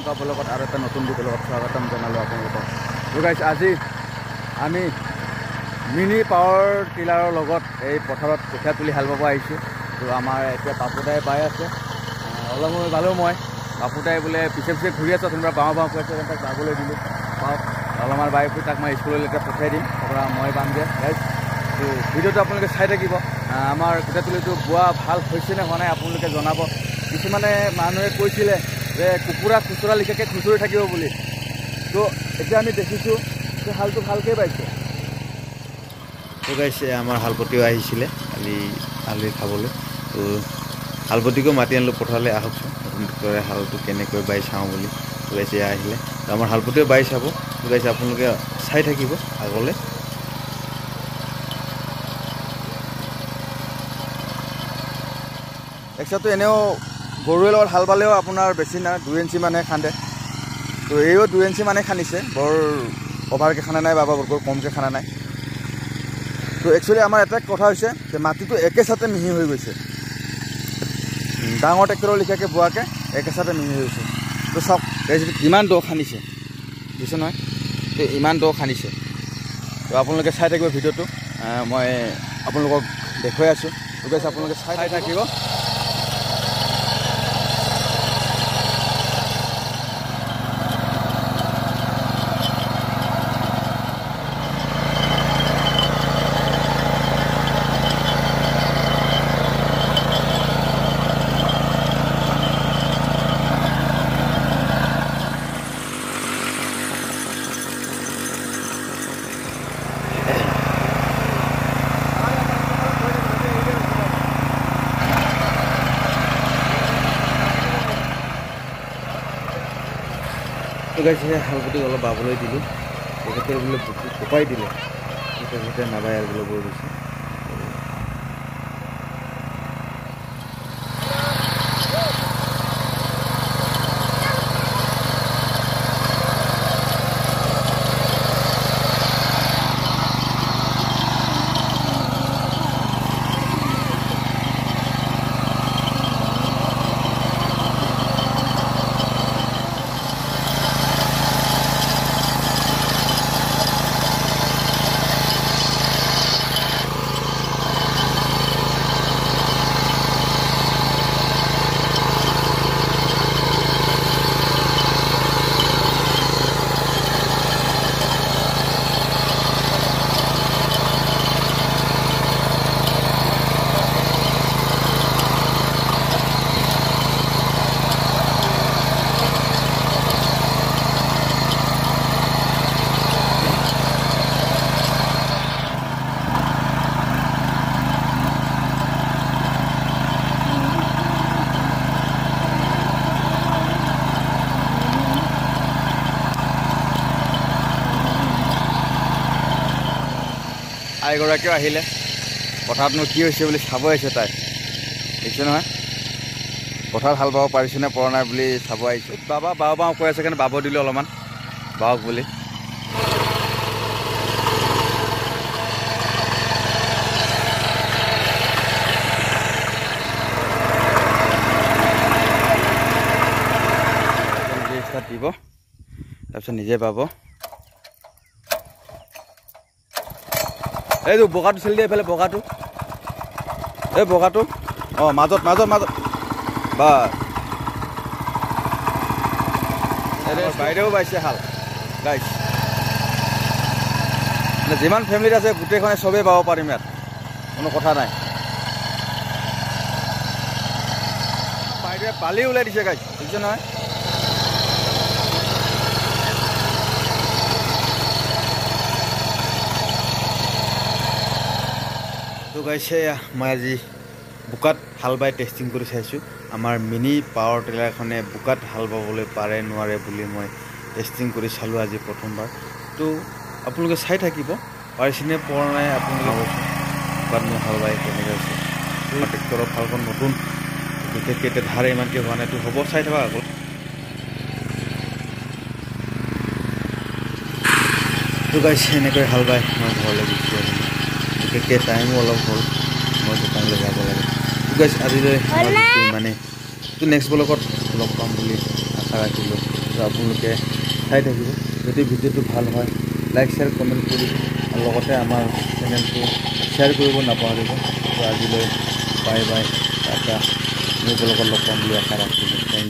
এনেকুৱা ব্লগত আৰু এটা নতুন ভিডিঅ'ৰ লগত স্বাগতম জনালোঁ আপোনালোকক। তো গাইছ আজি আমি মিনি পাৱাৰ টিলাৰৰ লগত এই পথাৰত কঠীয়া তুলি হাল বাব আহিছোঁ। তো আমাৰ এতিয়া পাপুদাই বাই আছে, অলপ সময় বালোঁ মই। পাপুদাই বোলে পিছে পিছে ঘূৰি আছোঁ, তেনেকুৱা বাওঁ কৈ আছে, তাক যাবলৈ দিলোঁ। পাওক অলপমান বাই কৰি তাক মই স্কুললৈ এতিয়া পঠিয়াই দিম, তাৰপৰা মই বামগৈ গাইছ। তো ভিডিঅ'টো আপোনালোকে চাই থাকিব। আমাৰ কঠীয়া তুলিটো বোৱা ভাল হৈছে নে হোৱা নাই আপোনালোকে জনাব। কিছুমানে মানুহে কৈছিলে যে কুকুৰা খুচুৰা লিখাকৈ খুচৰি থাকিব বুলি। তো এতিয়া আমি দেখিছোঁ যে হালটো ভালকৈ বাইছে। তো গাইছে আমাৰ হালপতিও আহিছিলে কালি আলহী খাবলৈ। তো হালপতিকো মাতি আনিলোঁ পথাৰলৈ, আহকচোন নতুনকৈ হালটো কেনেকৈ বাই চাওঁ বুলি। তো গাইছে আহিলে, তো আমাৰ হালপতিও বাই চাব। তো গাইছে আপোনালোকে চাই থাকিব আগলৈ। এক্সট্ৰাটো এনেও গৰুৱে লগত হাল বালেও আপোনাৰ বেছি নাই, 2 ইঞ্চি মানে খান্দে। তো এইও 2 ইঞ্চি মানে খান্দিছে, বৰ অভাৰকৈ খানা নাই বা বৰ কমকৈ খানা নাই। তো একচুৱেলি আমাৰ এটা কথা হৈছে যে মাটিটো একেচাতে মিহি হৈ গৈছে, ডাঙৰ ট্ৰেক্টৰৰ লিখিয়াকৈ বোৱাকৈ একেচাতে মিহি হৈ গৈছে। তো চাওক কিমান দ খান্দিছে, বুজিছে নহয়? তো ইমান দ খান্দিছে। তো আপোনালোকে চাই থাকিব ভিডিঅ'টো, মই আপোনালোকক দেখুৱাই আছোঁ। তো গাইছে আপোনালোকে চাই থাকিব। তো গাইছে হালপতিক অলপ বাবলৈ দিলোঁ, তেখেতে বোলে বুকু কপাই দিলে, তেখেতে নাবাই আৰু বোলে বৰ গৈছে। আইগৰাকীও আহিলে, পথাৰতনো কি হৈছে বুলি চাব আহিছে তাই, দেখিছে নহয়? পথাৰত হাল বাব পাৰিছেনে পৰা নাই বুলি চাব আহিছোঁ। বাবা বাওঁ কৈ আছে কাৰণে বাব দিলোঁ অলপমান, বাওক বুলি। নিজে ষ্টাৰ্ট দিব, তাৰপিছত নিজে পাব। এইটো বগাটো চেলি দিয়ে, এইফালে বগাটো, এই বগাটো, অঁ মাজত বা বাইদেউ বাইছে হাল গাইছ। যিমান ফেমিলিত আছে গোটেইখনে চবেই বাব পাৰিম, ইয়াত কোনো কথা নাই। বাইদেৱে পালি ওলাই দিছে গাইছ, বুজিছে নহয়? তো গাইছে মই আজি বোকাত হাল বাই টেষ্টিং কৰি চাইছোঁ। আমাৰ মিনি পাৱাৰ টিলাৰখনে বোকাত হাল বাবলৈ পাৰে নোৱাৰে বুলি মই টেষ্টিং কৰি চালোঁ আজি প্ৰথমবাৰ। তো আপোনালোকে চাই থাকিব, পাৰিছেনে পৰা নাই আপোনালোকে বোকাত মোৰ হাল বাই কেনেকৈ হৈছে। তো ট্ৰেক্টৰৰ ফালখন নতুন, বিশেষকৈ এতিয়া ধাৰে ইমানকৈ হোৱা নাই। তো হ'ব, চাই থকা আকৌ। তো গাইছে এনেকৈ হাল বাই মই ঘৰলৈ গুচি আহিলোঁ। বিশেষকৈ টাইমো অলপ হ'ল, মই দোকানলৈ যাব লাগে। তো গাইছ আজিলৈ মানে তো নেক্সট ব্লগত লগ পাম বুলি আশা ৰাখিলোঁ। তো আপোনালোকে চাই থাকিব। যদি ভিডিঅ'টো ভাল হয় লাইক শ্বেয়াৰ কমেণ্ট কৰিব আৰু লগতে আমাৰ চেনেলটো শ্বেয়াৰ কৰিব নাপাহৰিব। তো আজিলৈ বাই বাই, টাটা। মোৰ লগত লগ পাম বুলি আশা ৰাখিলোঁ।